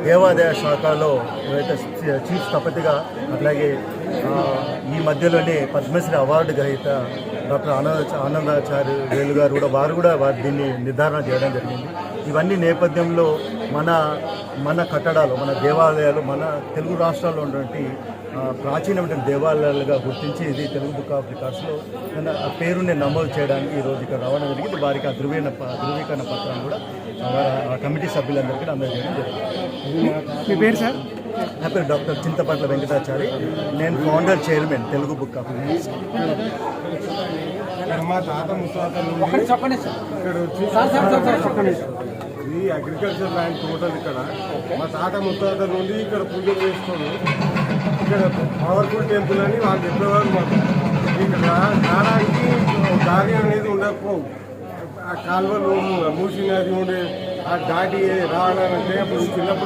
దేవాదాయ శాఖలో ఏవైతే చీఫ్ స్థపతిగా అట్లాగే ఈ మధ్యలోనే పద్మశ్రీ అవార్డు గ్రహీత డాక్టర్ ఆనందాచార్య వేలు గారు కూడా వారు దీన్ని నిర్ధారణ చేయడం జరిగింది. ఇవన్నీ నేపథ్యంలో మన కట్టడాలు, మన దేవాలయాలు, మన తెలుగు రాష్ట్రాల్లో ఉన్నటువంటి ప్రాచీనమైన దేవాలయాలుగా గుర్తించి ఇది తెలుగు బుక్ ఆఫ్ రికార్డ్స్లో పేరుని నమోదు చేయడానికి ఈరోజు ఇక్కడ రావడం జరిగింది. వారికి ఆ ధృవీకరణ పత్రాన్ని కూడా ఆ కమిటీ సభ్యులందరికీ అందజేయడం జరిగింది. మీ పేరు సార్? నా పేరు డాక్టర్ చింతపట్ల వెంకటాచారి. నేను founder chairman Telugu book of records. మా తాత ముత్తాత ఇది అగ్రికల్చర్ ల్యాండ్ టోటల్. ఇక్కడ మా తాత ముత్తాత నుండి ఇక్కడ పూజలు చేసుకొని ఇక్కడ పవర్ఫుల్ టెంపుల్ అని వాళ్ళు చెప్పేవారు. మాకు ఇక్కడ రావడానికి దారి అనేది ఉండకపోవు. ఆ కాలువలు మూసినది ఉండే ఆ దాటి రావాలంటే అప్పుడు చిన్నప్పుడు